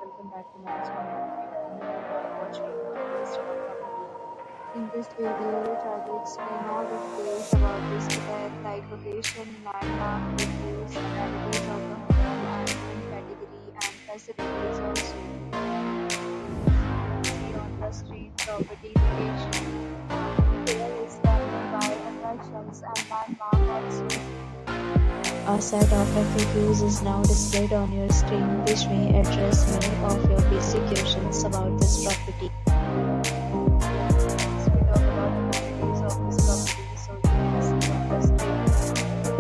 welcome back to my channel. And you are watching the Suan Son Pradipat. In this video, we try to explain all the details about this hotel, like location, landmark, reviews, amenities of the hotel, and room category and facilities also. See on the screen property location. Here is the nearby attractions and landmark also. A set of FAQs is now displayed on your screen, which may address many of your basic questions about this property. Next, we talk about the amenities of this property. So you can see on the screen.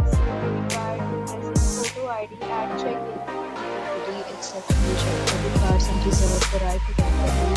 Simply required to present photo ID at check-in. The property accepts major credit cards and reserves the right to temporarily